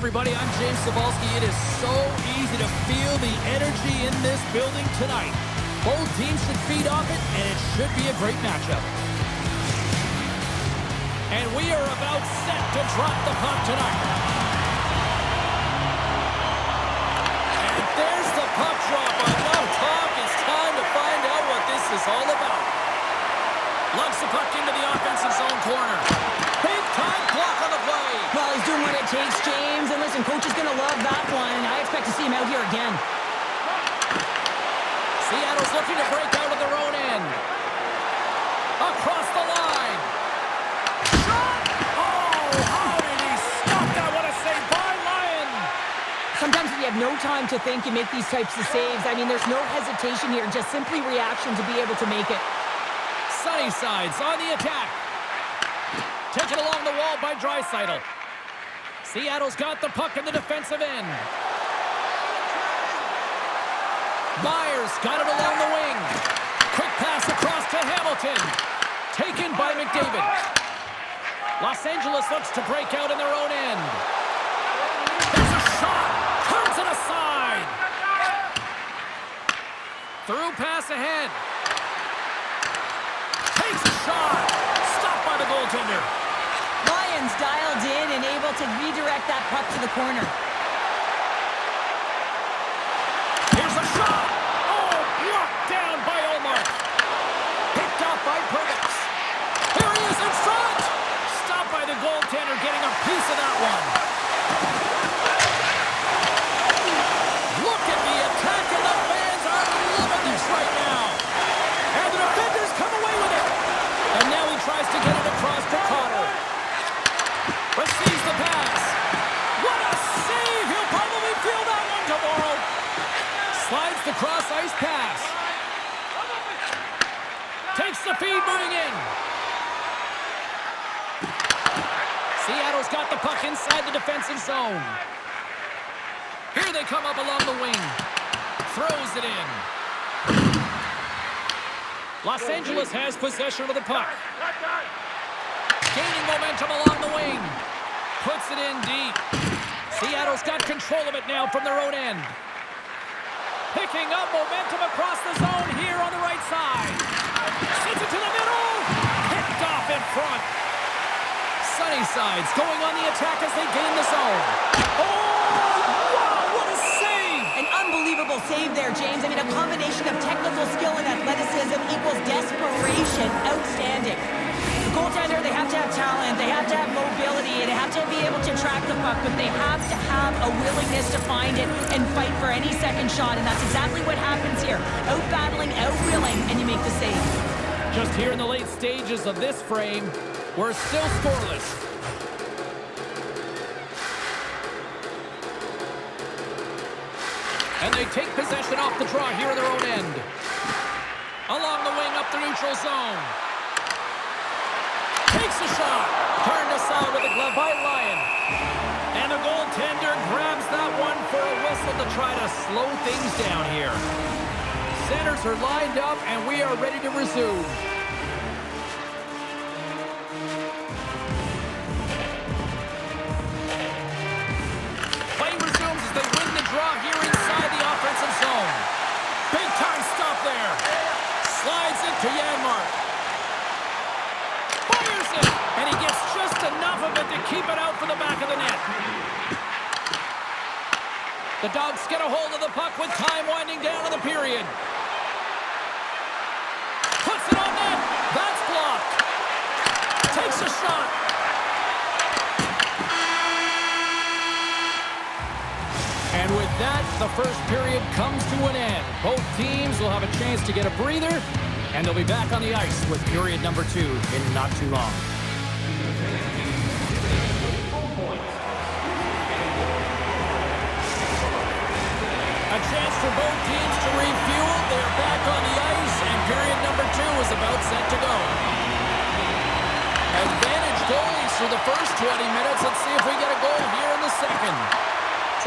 everybody, I'm James Cebulski. It is so easy to feel the energy in this building tonight. Both teams should feed off it, and it should be a great matchup. And we are about set to drop the puck tonight. And there's the puck drop. Enough talk. It's time to find out what this is all about. Lugs the puck into the offensive zone corner. Big time block on the play. Well, he's doing what it takes, James. And listen, coach is going to love that one. I expect to see him out here again. Seattle's looking to break out of their own end. Across the line. Shot! Oh, how did he stop that? What a save by Lyon. Sometimes if you have no time to think, you make these types of saves. I mean, there's no hesitation here. Just simply reaction to be able to make it. Sunnyside's on the attack. Taken along the wall by Draisaitl. Seattle's got the puck in the defensive end. Myers got it along the wing. Quick pass across to Hamilton. Taken by McDavid. Los Angeles looks to break out in their own end. There's a shot. Turns it aside. Through pass ahead. Takes a shot. Stopped by the goaltender. Lions dialed in and able to redirect that puck to the corner. Here's a shot. Oh, blocked down by Omar. Picked up by Perkins. Here he is in front. Stopped by the goaltender, getting a piece of that one. Look at the attack, and the fans are loving this right now. And the defenders come away with it. And now he tries to get it across to Connor. Receives the pass. What a save! He'll probably feel that one tomorrow. Slides the cross-ice pass. Takes the feed moving in. Seattle's got the puck inside the defensive zone. Here they come up along the wing. Throws it in. Los Angeles has possession of the puck. Gaining momentum along the wing. Puts it in deep. Seattle's got control of it now from their own end. Picking up momentum across the zone here on the right side. Sends it to the middle. Picked off in front. Sunnyside's going on the attack as they gain the zone. Oh, wow, what a save! An unbelievable save there, James. I mean, a combination of technical skill and athleticism equals desperation. Outstanding. The goaltender, they have to have talent, they have to have mobility, and they have to be able to track the puck, but they have to have a willingness to find it and fight for any second shot, and that's exactly what happens here. Out-battling, out-willing, and you make the save. Just here in the late stages of this frame, we're still scoreless. And they take possession off the draw here in their own end. Along the wing up the neutral zone. Takes a shot. Turned aside with a glove by Lyon. And the goaltender grabs that one for a whistle to try to slow things down here. Centers are lined up, and we are ready to resume. Play resumes as they win the draw here inside the offensive zone. Big time stop there. Slides it to Janmark. Fires it, and he gets just enough of it to keep it out for the back of the net. The Dogs get a hold of the puck with time winding down in the period. Puts it on net. That's blocked. Takes a shot. And with that, the first period comes to an end. Both teams will have a chance to get a breather, and they'll be back on the ice with period number 2 in not too long. A chance for both teams to refuel. They're back on the ice, and period number 2 is about set to go. Advantage goalies for the first 20 minutes. Let's see if we get a goal here in the second.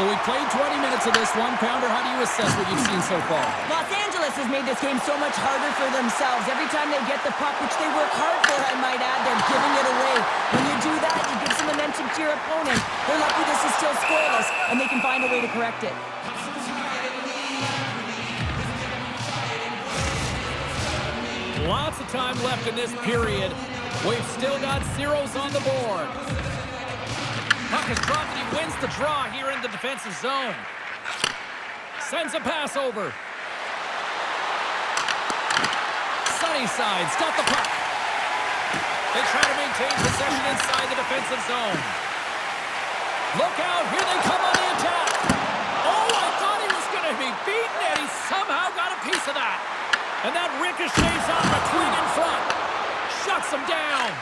So we played 20 minutes of this one. Pounder, how do you assess what you've seen so far? Los Angeles has made this game so much harder for themselves. Every time they get the puck, which they work hard for, I might add, they're giving it away. When you do that, you give some momentum to your opponent. They're lucky this is still scoreless. find a way to correct it. Lots of time left in this period. We've still got zeros on the board. Puck is dropped and he wins the draw here in the defensive zone. Sends a pass over. Sunnyside's got the puck. They try to maintain possession inside the defensive zone. Look out, here they come on the attack. Oh, I thought he was going to be beaten, and he somehow got a piece of that. And that ricochets off McQueen in front. Shuts him down.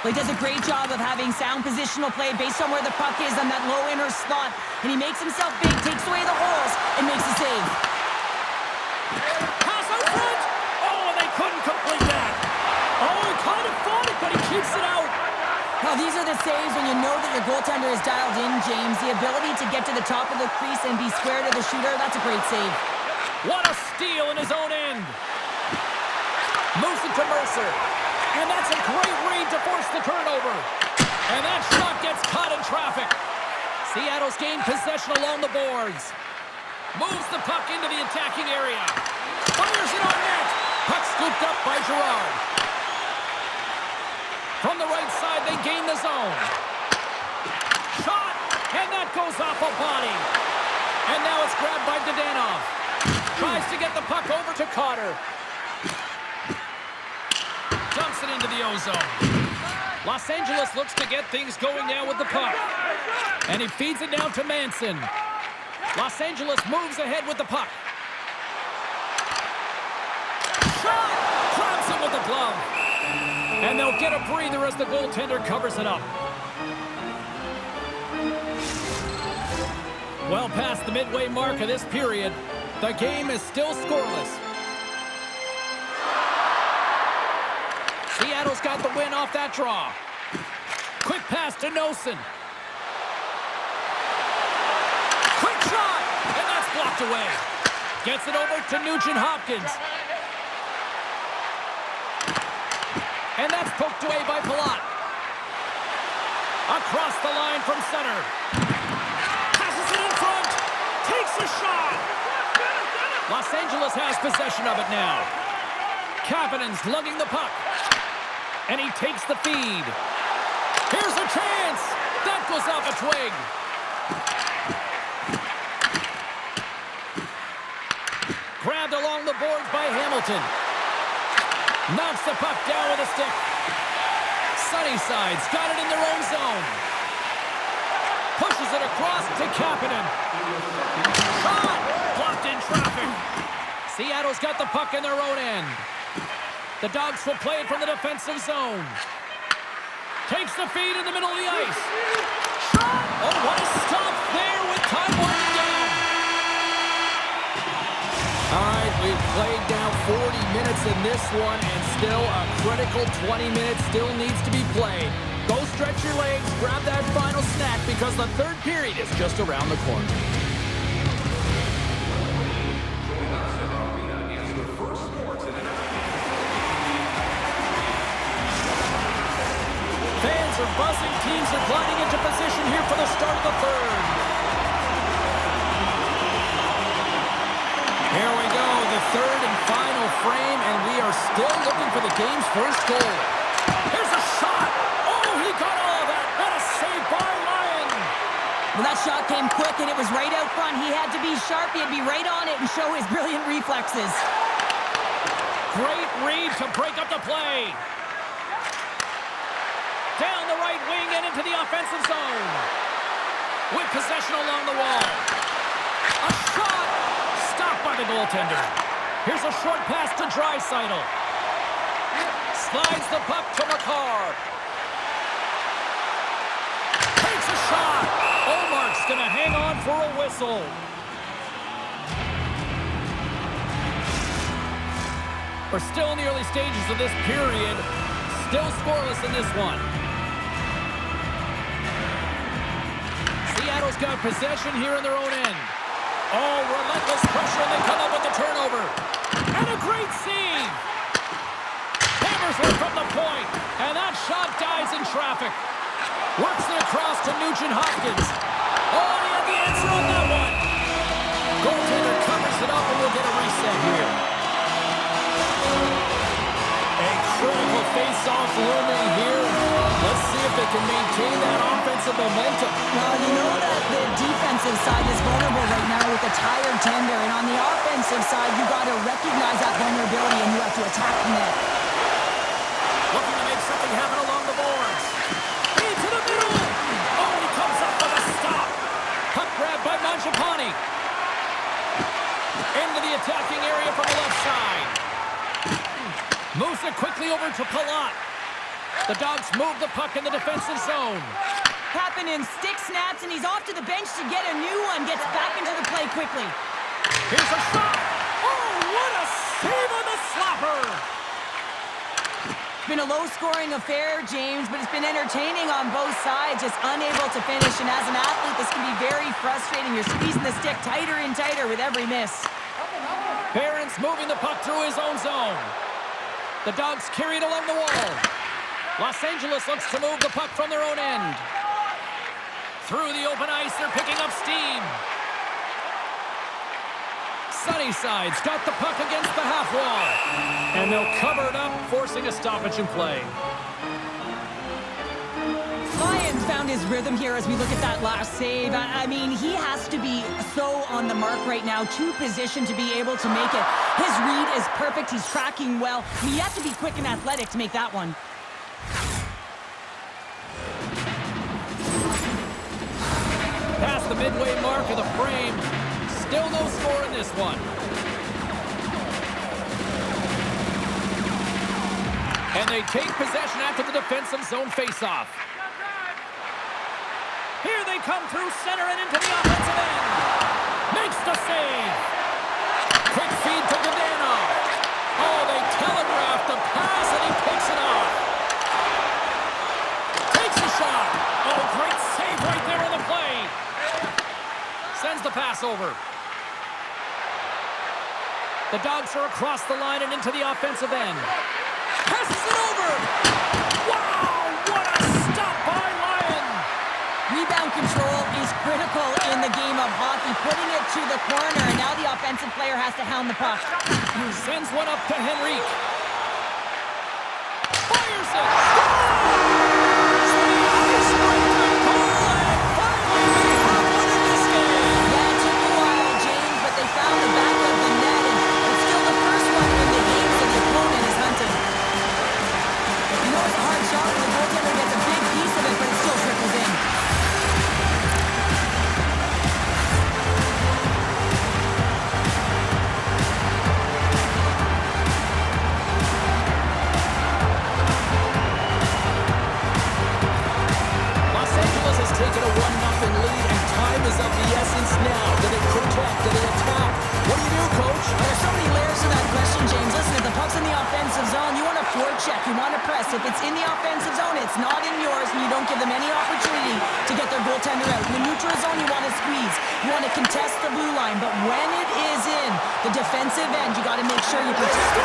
Well, he does a great job of having sound positional play based on where the puck is on that low inner slot. And he makes himself big, takes away the holes, and makes a save. Pass out front. Oh, and they couldn't complete that. Oh, he kind of fought it, but he keeps it out. Now, these are the saves when you know that your goaltender is dialed in, James. The ability to get to the top of the crease and be square to the shooter, that's a great save. What a steal in his own end. Moves it to Mercer. And that's a great read to force the turnover. And that shot gets caught in traffic. Seattle's gained possession along the boards. Moves the puck into the attacking area. Fires it on net. Puck scooped up by Girard. From the right side, they gain the zone. Shot, and that goes off a body. And now it's grabbed by Dadonov. Tries to get the puck over to Cotter. Dumps it into the ozone. Los Angeles looks to get things going now with the puck. And he feeds it down to Manson. Los Angeles moves ahead with the puck. Shot! Grabs him with the glove. And they'll get a breather as the goaltender covers it up. Well past the midway mark of this period, the game is still scoreless. Seattle's got the win off that draw. Quick pass to Nosen. Quick shot! And that's blocked away. Gets it over to Nugent-Hopkins. And that's poked away by Palat. Across the line from center. Passes it in front. Takes a shot. Los Angeles has possession of it now. Kapanen's lugging the puck. And he takes the feed. Here's a chance. That goes off a twig. Grabbed along the boards by Hamilton. Knocks the puck down with a stick. Sunnyside's got it in their own zone. Pushes it across to Kapanen. Shot! Blocked in traffic. Seattle's got the puck in their own end. The Dogs will play it from the defensive zone. Takes the feed in the middle of the ice. Shot! Oh, what a stop there with time winding down. All right, we've played down 40 minutes in this one, and still a critical 20 minutes still needs to be played. Go stretch your legs, grab that final snack, because the third period is just around the corner. Fans are buzzing. Teams are gliding into position here for the start of the third. Here we go, the third and final frame, and we are still looking for the game's first goal. Here's a shot. Oh, he got all of that. What a save by Lyon. Well, that shot came quick, and it was right out front. He had to be sharp. He had to be right on it and show his brilliant reflexes. Great read to break up the play. Down the right wing and into the offensive zone. With possession along the wall. A shot. Stopped by the goaltender. Here's a short pass to Draisaitl. Slides the puck to Makar. Takes a shot. Omark's going to hang on for a whistle. We're still in the early stages of this period. Still scoreless in this one. Seattle's got possession here in their own end. Oh, relentless pressure, and they come up with the turnover. And a great save. Hammers one from the point, and that shot dies in traffic. Works it across to Nugent-Hopkins. Oh, and he had the answer on that one. looming here. Let's see if they can maintain that offensive momentum. Well, you know that the defensive side is vulnerable right now with a tired tender, and on the offensive side, you got to recognize that vulnerability and you have to attack from there. Looking to make something happen along the boards. Into the middle. Oh, he comes up with a stop. Puck grab by Mangiapane. Into the attacking area from the left side. Moves it quickly over to Palat. The Dogs move the puck in the defensive zone. Happening, stick snaps, and he's off to the bench to get a new one. Gets back into the play quickly. Here's a shot. Oh, what a save on the slapper. Been a low-scoring affair, James, but it's been entertaining on both sides, just unable to finish. And as an athlete, this can be very frustrating. You're squeezing the stick tighter and tighter with every miss. Barron's moving the puck through his own zone. The Dogs carry it along the wall. Los Angeles looks to move the puck from their own end. Through the open ice, they're picking up steam. Sunnyside's got the puck against the half wall. And they'll cover it up, forcing a stoppage in play. Lyons found his rhythm here as we look at that last save. I mean, he has to be so on the mark right now, to position to be able to make it. His read is perfect. He's tracking well. I mean, you have to be quick and athletic to make that one. Past the midway mark of the frame. Still no score in this one. And they take possession after the defensive zone faceoff. Here they come through center and into the offensive end. Makes the save. Quick feed to Godano. Oh, they telegraph the pass and he picks it off. Takes a shot. Oh, great save right there on the play. Sends the pass over. The Dogs are across the line and into the offensive end. Passes it over. Wow, what a stop by Lyon. Rebound control is critical in the game of hockey. Putting it to the corner, and now the offensive player has to hound the puck. Sends one up to Henrique. Fires it. Found the back of the net, and it's still the first one in the game, so the opponent is hunting. You know, it's a hard shot when the goaltender gets a big piece of it, but it still trickles in. Los Angeles has taken a 1-0 lead, and time is of the essence now. Do they protect? Do they attack? What do you do, Coach? There's so many layers to that question, James. Listen, if the puck's in the offensive zone, you want to forecheck, you want to press. If it's in the offensive zone, it's not in yours, and you don't give them any opportunity to get their goaltender out. In the neutral zone, you want to squeeze. You want to contest the blue line. But when it is in the defensive end, you got to make sure you protect.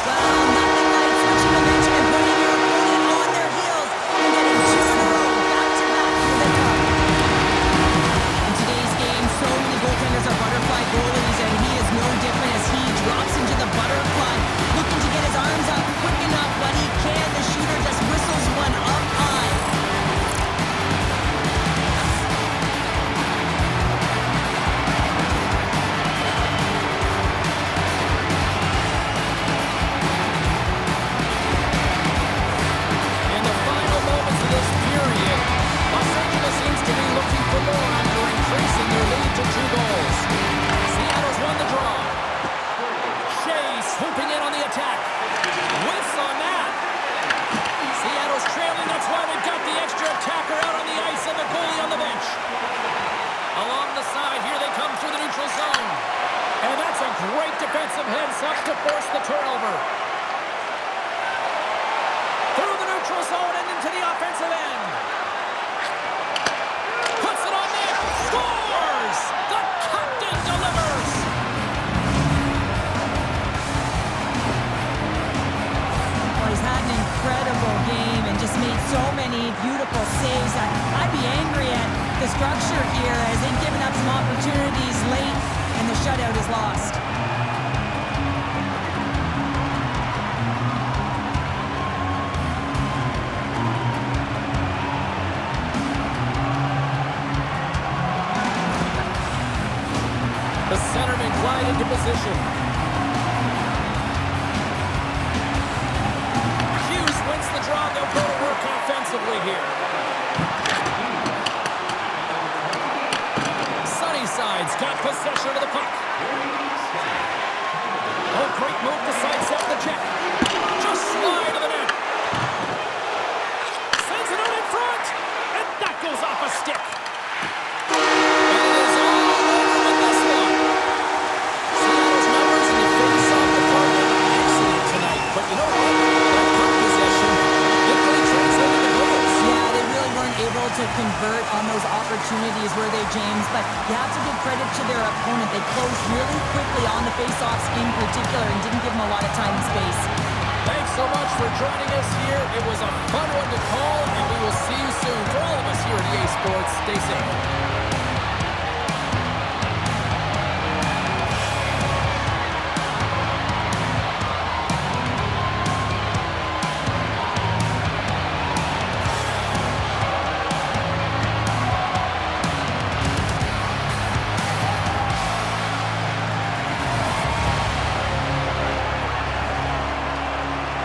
Well, nothing like switching momentum and putting your opponent on their heels and getting 2 in a row, back-to-back for the cup. In today's game, so many goaltenders are butterfly goalies, and he is no different as he drops into the butterfly, looking to get his arms up quick enough, but he can. The shooter just whistles one up high. In the final moments of this period, Los Angeles seems to be looking for more after increasing their lead to 2 goals. Seattle's won the draw. Shea swooping in on the attack. Whiffs on that. Seattle's trailing. That's why they've got the extra attacker out on the ice and the goalie on the bench. Along the side, here they come through the neutral zone. And that's a great defensive heads-up to force the turnover. Through the neutral zone and into the offensive end. Puts it on net. Scores! The captain delivers! Well, he's had an incredible game and just made so many beautiful saves. I'd be angry at the structure here as they've given up some opportunities late and the shutout is lost. applied into position. Hughes wins the draw. They'll go to work offensively here. Sunnyside's got possession of the puck. Oh, great move to sidestep the check. Just slide to the net. Sends it out in front. And that goes off a stick. And it is all over with this one. Seattle's numbers in the face-off department are excellent tonight. But you know what? That puck possession didn't really translate into goals. Yeah, they really weren't able to convert on those opportunities, were they, James? But you have to give credit to their opponent. They closed really quickly on the face-offs in particular and didn't give them a lot of time and space. Thanks so much for joining us here. It was a fun one to call, and we will see you soon. For all of us here at EA Sports, stay safe.